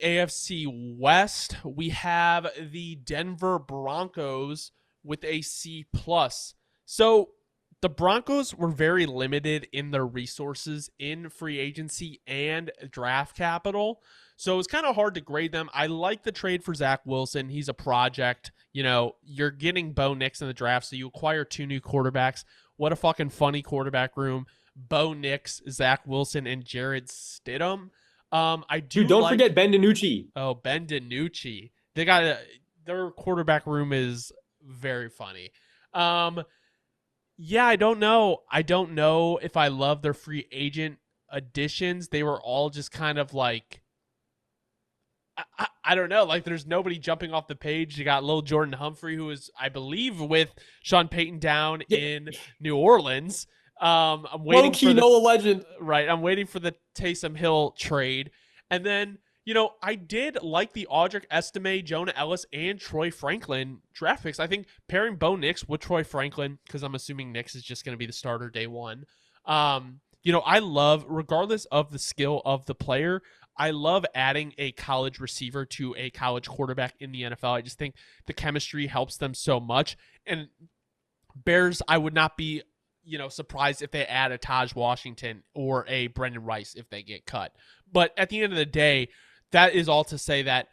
AFC West, we have the Denver Broncos with a C plus. So the Broncos were very limited in their resources in free agency and draft capital. So it's kind of hard to grade them. I like the trade for Zach Wilson. He's a project. You know, you're getting Bo Nix in the draft, so you acquire 2 new quarterbacks. What a fucking funny quarterback room. Bo Nix, Zach Wilson, and Jared Stidham. I Dude, do don't like. forget Ben DiNucci. Oh, Ben DiNucci. They got their quarterback room is very funny. Um, yeah, I don't know. I don't know if I love their free agent additions. They were all just kind of like I don't know. Like, there's nobody jumping off the page. You got little Jordan Humphrey, who is, I believe, with Sean Payton down Yeah, in New Orleans. I'm low waiting for key the Noah legend. right. I'm waiting for the Taysom Hill trade, and then I did like the Audric Estime, Jonah Ellis, and Troy Franklin draft picks. I think pairing Bo Nix with Troy Franklin, because I'm assuming Nix is just going to be the starter day one. I love, regardless of the skill of the player, I love adding a college receiver to a college quarterback in the NFL. I just think the chemistry helps them so much. And Bears, I would not be, surprised if they add a Taj Washington or a Brendan Rice if they get cut. But at the end of the day, that is all to say that,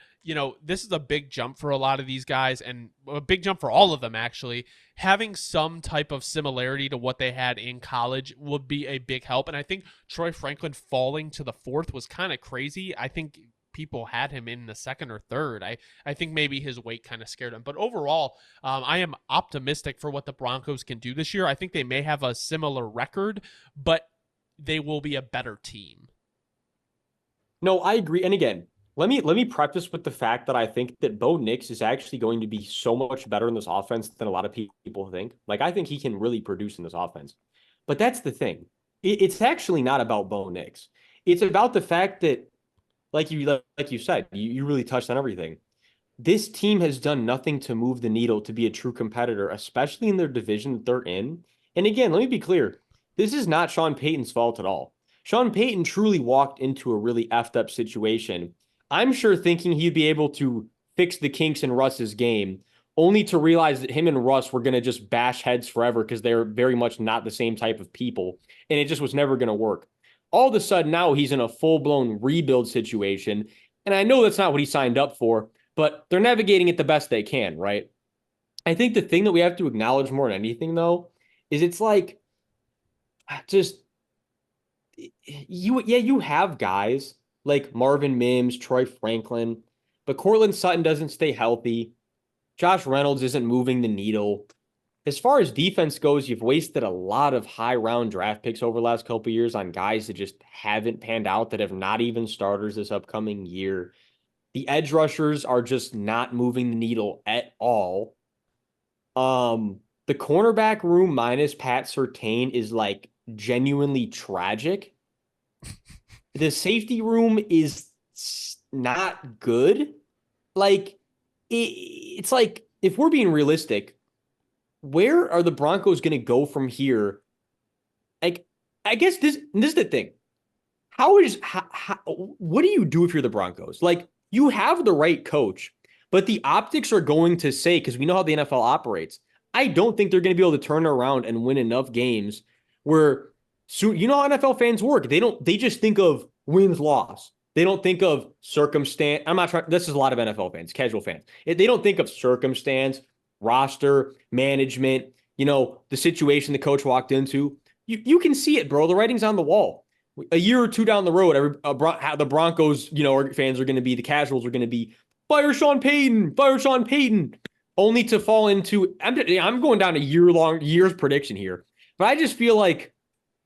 this is a big jump for a lot of these guys and a big jump for all of them, actually. Having some type of similarity to what they had in college would be a big help. And I think Troy Franklin falling to the 4th was kind of crazy. I think people had him in the 2nd or 3rd. I think maybe his weight kind of scared him. But overall, I am optimistic for what the Broncos can do this year. I think they may have a similar record, but they will be a better team. No, I agree. And again, let me preface with the fact that I think that Bo Nix is actually going to be so much better in this offense than a lot of people think. Like, I think he can really produce in this offense. But that's the thing. It's actually not about Bo Nix. It's about the fact that, like you said, you really touched on everything. This team has done nothing to move the needle to be a true competitor, especially in their division that they're in. And again, let me be clear. This is not Sean Payton's fault at all. Sean Payton truly walked into a really effed up situation. I'm sure thinking he'd be able to fix the kinks in Russ's game, only to realize that him and Russ were going to just bash heads forever because they're very much not the same type of people. And it just was never going to work. All of a sudden, now he's in a full blown rebuild situation. And I know that's not what he signed up for, but they're navigating it the best they can, right? I think the thing that we have to acknowledge more than anything, though, is it's like just you have guys like Marvin Mims, Troy Franklin, but Cortland Sutton doesn't stay healthy. Josh Reynolds isn't moving the needle. As far as defense goes, you've wasted a lot of high round draft picks over the last couple of years on guys that just haven't panned out, that have not even starters this upcoming year. The edge rushers are just not moving the needle at all. The cornerback room minus Pat Surtain is like genuinely tragic. The safety room is not good. Like, it's like, if we're being realistic, where are the Broncos going to go from here? Like, I guess this is the thing. What do you do if you're the Broncos? Like, you have the right coach, but the optics are going to say, because we know how the NFL operates, I don't think they're going to be able to turn around and win enough games where, so you know how NFL fans work. They just think of wins, loss. They don't think of circumstance. I'm not trying, this is a lot of NFL fans, casual fans. They don't think of circumstance, roster, management, the situation the coach walked into. You can see it, bro. The writing's on the wall. A year or two down the road, the Broncos, fans are going to be, the casuals are going to be, fire Sean Payton, only to fall into, I'm going down a year's prediction here. But I just feel like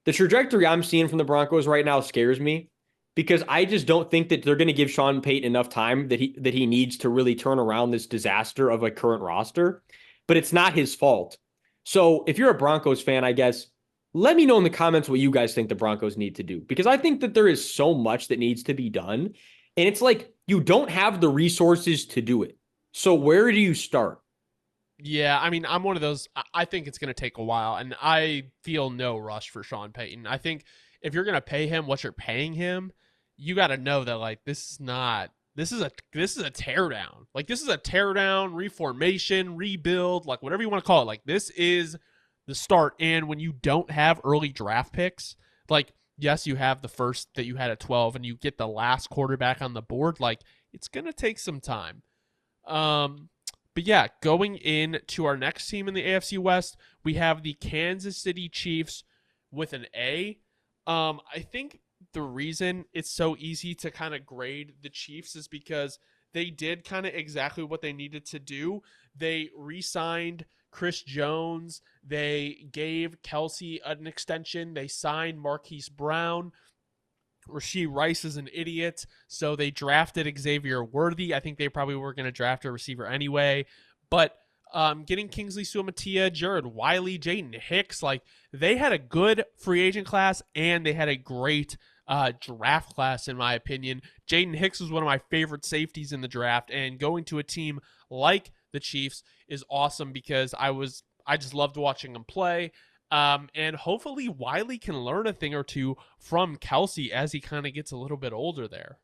the trajectory I'm seeing from the Broncos right now scares me, because I just don't think that they're going to give Sean Payton enough time that he needs to really turn around this disaster of a current roster. But it's not his fault. So if you're a Broncos fan, I guess, let me know in the comments what you guys think the Broncos need to do, because I think that there is so much that needs to be done. And it's like, you don't have the resources to do it. So where do you start? Yeah, I mean, I'm one of those. I think it's going to take a while, and I feel no rush for Sean Payton. I think if you're going to pay him what you're paying him, you got to know that, like, this is not this is a teardown. Like this is a teardown, reformation, rebuild, like whatever you want to call it. Like this is the start. And when you don't have early draft picks, like yes, you have the first that you had at 12 and you get the last quarterback on the board, like it's going to take some time. But yeah, going into our next team in the AFC West, we have the Kansas City Chiefs with an A. I think the reason it's so easy to kind of grade the Chiefs is because they did kind of exactly what they needed to do. They re-signed Chris Jones. They gave Kelsey an extension. They signed Marquise Brown. Rashee Rice is an idiot, so they drafted Xavier Worthy. I think they probably were going to draft a receiver anyway. But getting Kingsley Suamataia, Jared Wiley, Jaden Hicks, like they had a good free agent class and they had a great draft class, in my opinion. Jaden Hicks was one of my favorite safeties in the draft, and going to a team like the Chiefs is awesome because I just loved watching him play. And hopefully Wiley can learn a thing or two from Kelsey as he kind of gets a little bit older there.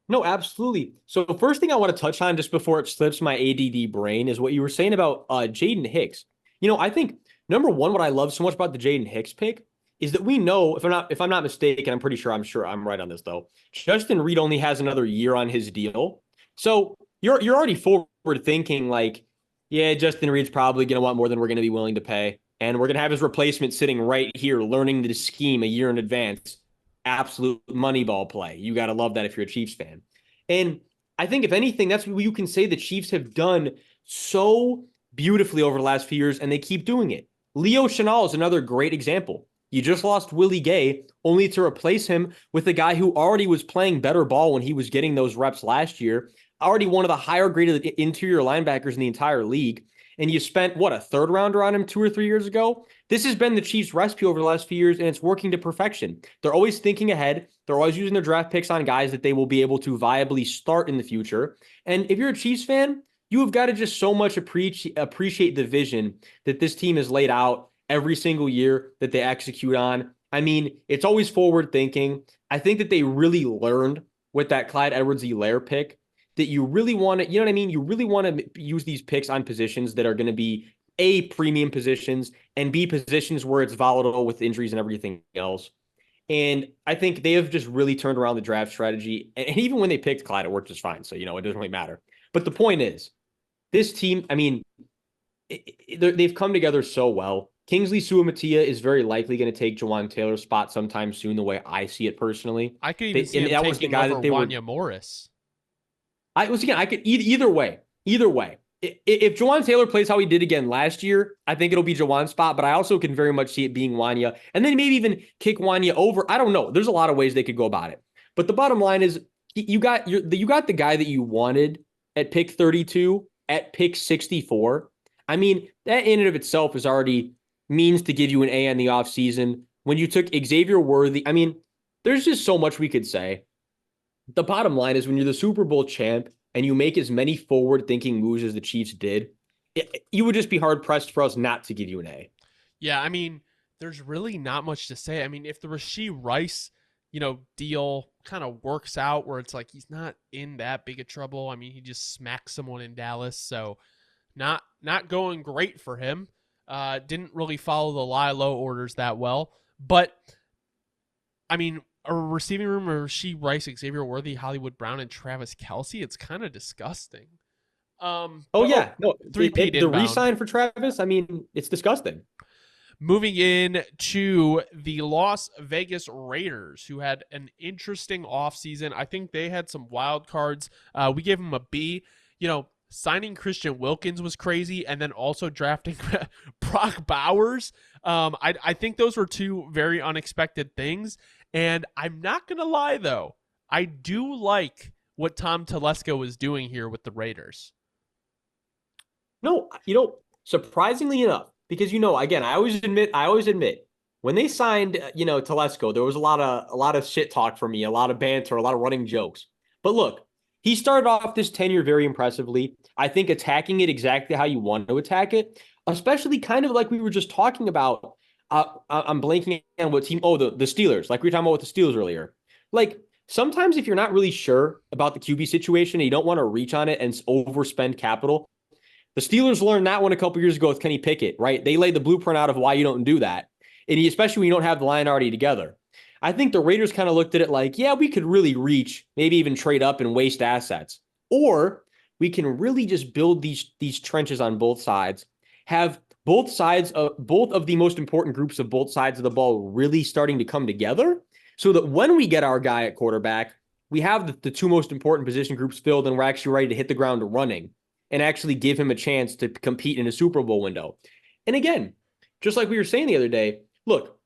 No, absolutely. So the first thing I want to touch on just before it slips my ADD brain is what you were saying about Jaden Hicks. I think number one, what I love so much about the Jaden Hicks pick is that we know, if I'm not mistaken, I'm sure I'm right on this though. Justin Reed only has another year on his deal. So you're already forward thinking like, yeah, Justin Reed's probably going to want more than we're going to be willing to pay. And we're going to have his replacement sitting right here, learning the scheme a year in advance. Absolute Moneyball play. You got to love that if you're a Chiefs fan. And I think if anything, that's what you can say the Chiefs have done so beautifully over the last few years, and they keep doing it. Leo Chenal is another great example. You just lost Willie Gay, only to replace him with a guy who already was playing better ball when he was getting those reps last year, already one of the higher graded interior linebackers in the entire league. And you spent, a third rounder on him 2 or 3 years ago? This has been the Chiefs' recipe over the last few years, and it's working to perfection. They're always thinking ahead. They're always using their draft picks on guys that they will be able to viably start in the future. And if you're a Chiefs fan, you have got to just so much appreciate the vision that this team has laid out every single year that they execute on. I mean, it's always forward thinking. I think that they really learned with that Clyde Edwards-Helaire pick that you really want to, you really want to use these picks on positions that are going to be A, premium positions, and B, positions where it's volatile with injuries and everything else. And I think they have just really turned around the draft strategy. And even when they picked Clyde, it worked just fine. So, it doesn't really matter. But the point is, this team, I mean, they've come together so well. Kingsley Suamataia is very likely going to take Jawan Taylor's spot sometime soon, the way I see it personally. I could even see him taking over Wanya Morris. I could either way. If Jawan Taylor plays how he did again last year, I think it'll be Jawan's spot, but I also can very much see it being Wanya, and then maybe even kick Wanya over. I don't know. There's a lot of ways they could go about it. But the bottom line is you got the guy that you wanted at pick 32, at pick 64. I mean, that in and of itself is already means to give you an A on the offseason. When you took Xavier Worthy, I mean, there's just so much we could say. The bottom line is when you're the Super Bowl champ and you make as many forward-thinking moves as the Chiefs did, you would just be hard-pressed for us not to give you an A. Yeah, I mean, there's really not much to say. I mean, if the Rashee Rice, deal kind of works out where it's like he's not in that big of trouble. I mean, he just smacked someone in Dallas, so not going great for him. Didn't really follow the lie low orders that well. But, I mean, a receiving room of Rashee Rice, Xavier Worthy, Hollywood Brown, and Travis Kelce, it's kind of disgusting. No, the re-sign for Travis, I mean, it's disgusting. Moving in to the Las Vegas Raiders, who had an interesting offseason. I think they had some wild cards. We gave them a B. Signing Christian Wilkins was crazy, and then also drafting Brock Bowers. I think those were two very unexpected things. And I'm not going to lie, though. I do like what Tom Telesco is doing here with the Raiders. No, surprisingly enough, because, again, I always admit, when they signed, Telesco, there was a lot of shit talk for me, a lot of banter, a lot of running jokes. But look, he started off this tenure very impressively. I think attacking it exactly how you want to attack it, especially kind of like we were just talking about. I'm blanking on what team. Oh, the Steelers. Like we were talking about with the Steelers earlier. Like sometimes if you're not really sure about the QB situation and you don't want to reach on it and overspend capital, the Steelers learned that one a couple years ago with Kenny Pickett, right? They laid the blueprint out of why you don't do that. And especially when you don't have the line already together. I think the Raiders kind of looked at it like, yeah, we could really reach, maybe even trade up and waste assets. Or we can really just build these trenches on both sides, have both of the most important groups of both sides of the ball really starting to come together so that when we get our guy at quarterback, we have the two most important position groups filled and we're actually ready to hit the ground running and actually give him a chance to compete in a Super Bowl window. And again, just like we were saying the other day, look,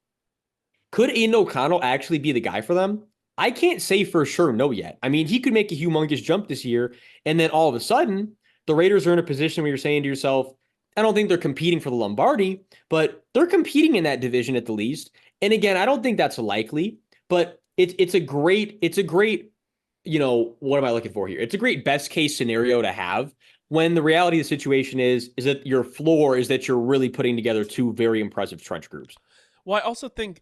could Aiden O'Connell actually be the guy for them? I can't say for sure no yet. I mean, he could make a humongous jump this year, and then all of a sudden, the Raiders are in a position where you're saying to yourself, I don't think they're competing for the Lombardi, but they're competing in that division at the least. And again, I don't think that's likely, but it's a great, what am I looking for here? It's a great best case scenario to have when the reality of the situation is that your floor is that you're really putting together two very impressive trench groups. Well, I also think,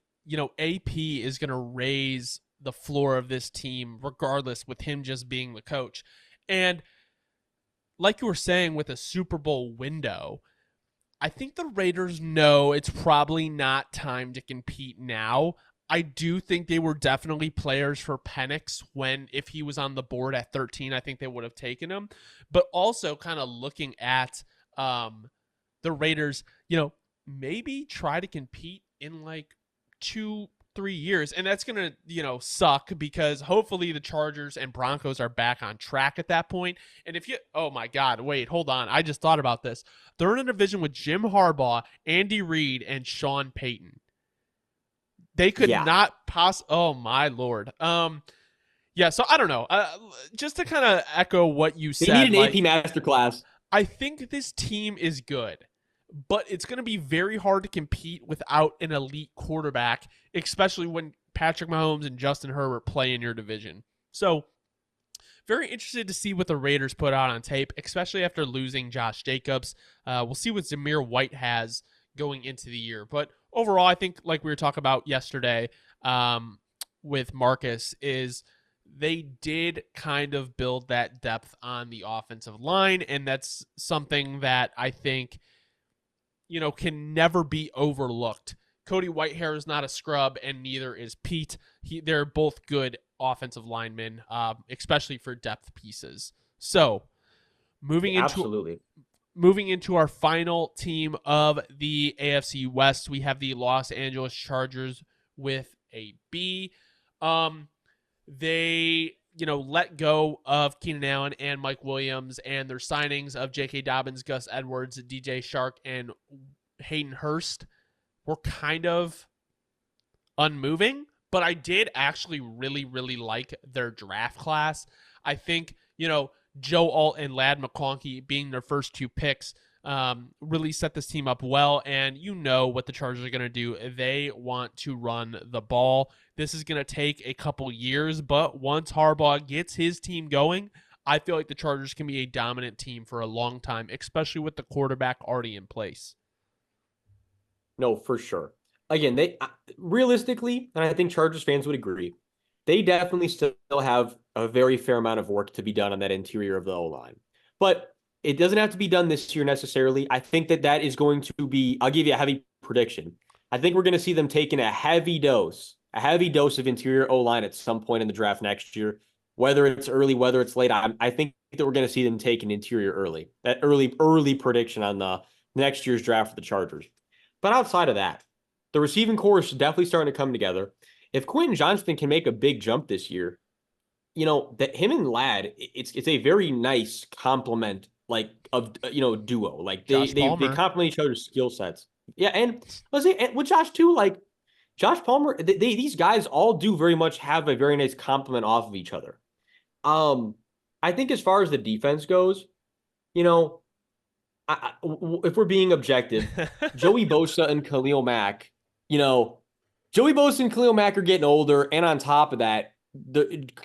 AP is going to raise the floor of this team regardless with him just being the coach. And like you were saying with a Super Bowl window, I think the Raiders know it's probably not time to compete now. I do think they were definitely players for Penix if he was on the board at 13, I think they would have taken him. But also kind of looking at the Raiders, maybe try to compete in like 2-3 years. And that's going to, suck because hopefully the Chargers and Broncos are back on track at that point. And oh my God, wait, hold on. I just thought about this. They're in a division with Jim Harbaugh, Andy Reid, and Sean Payton. They could not oh my Lord. Yeah, so I don't know. Just to kind of echo what you said. They need an AP masterclass. I think this team is good, but it's going to be very hard to compete without an elite quarterback, especially when Patrick Mahomes and Justin Herbert play in your division. So very interested to see what the Raiders put out on tape, especially after losing Josh Jacobs. We'll see what Zamir White has going into the year. But overall, I think like we were talking about yesterday with Marcus is they did kind of build that depth on the offensive line, and that's something that I think, can never be overlooked. Cody Whitehair is not a scrub, and neither is Pete. They're both good offensive linemen, especially for depth pieces. So, moving into our final team of the AFC West, we have the Los Angeles Chargers with a B. They, let go of Keenan Allen and Mike Williams, and their signings of J.K. Dobbins, Gus Edwards, DJ Shark, and Hayden Hurst were kind of unmoving, but I did actually really, really like their draft class. I think, Joe Alt and Ladd McConkey being their first two picks really set this team up well, and what the Chargers are going to do. They want to run the ball. This is going to take a couple years, but once Harbaugh gets his team going, I feel like the Chargers can be a dominant team for a long time, especially with the quarterback already in place. No, for sure. Again, they realistically, and I think Chargers fans would agree, they definitely still have a very fair amount of work to be done on that interior of the O-line. But it doesn't have to be done this year necessarily. I think that is going to be, I'll give you a heavy prediction. I think we're going to see them taking a heavy dose of interior O-line at some point in the draft next year, whether it's early, whether it's late. I think that we're going to see them take an interior early. That early prediction on the next year's draft for the Chargers. But outside of that, the receiving core is definitely starting to come together. If Quentin Johnston can make a big jump this year, that him and Ladd, it's a very nice complement, duo. Like they complement each other's skill sets. Yeah, and let's say with Josh too, like Josh Palmer, these guys all do very much have a very nice complement off of each other. I think as far as the defense goes, if we're being objective, Joey Bosa and Khalil Mack, Joey Bosa and Khalil Mack are getting older, and on top of that,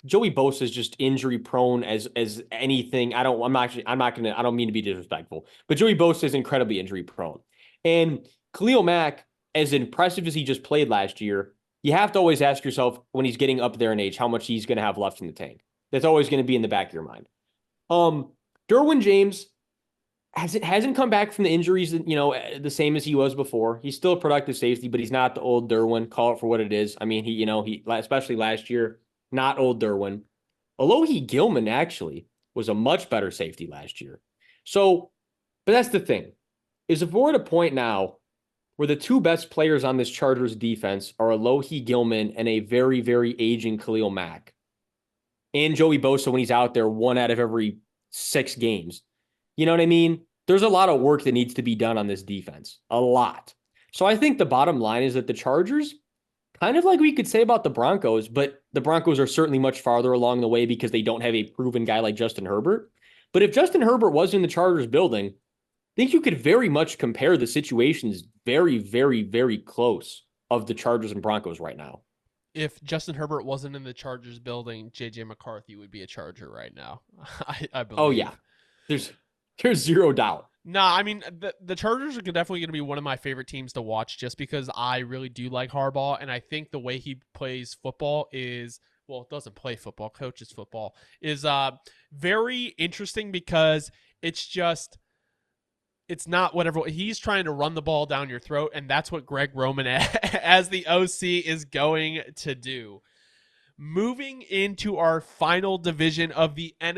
Joey Bosa is just injury prone as anything. I don't mean to be disrespectful, but Joey Bosa is incredibly injury prone. And Khalil Mack, as impressive as he just played last year, you have to always ask yourself when he's getting up there in age, how much he's going to have left in the tank. That's always going to be in the back of your mind. Derwin James hasn't come back from the injuries, the same as he was before. He's still a productive safety, but he's not the old Derwin. Call it for what it is. I mean, he especially last year, not old Derwin. Alohi Gilman actually was a much better safety last year. So, but that's the thing, is if we're at a point now where the two best players on this Chargers defense are Alohi Gilman and a very, very aging Khalil Mack, and Joey Bosa when he's out there 1 out of every 6 games. You know what I mean? There's a lot of work that needs to be done on this defense. A lot. So I think the bottom line is that the Chargers, kind of like we could say about the Broncos, but the Broncos are certainly much farther along the way because they don't have a proven guy like Justin Herbert. But if Justin Herbert was in the Chargers building, I think you could very much compare the situations very, very, very close of the Chargers and Broncos right now. If Justin Herbert wasn't in the Chargers building, JJ McCarthy would be a Charger right now. I believe. Oh, yeah. There's zero doubt. Nah, I mean, the Chargers are definitely going to be one of my favorite teams to watch just because I really do like Harbaugh, and I think the way he plays football is, well, doesn't play football, coaches football, is very interesting because it's not whatever. He's trying to run the ball down your throat, and that's what Greg Roman as the OC is going to do. Moving into our final division of the NFC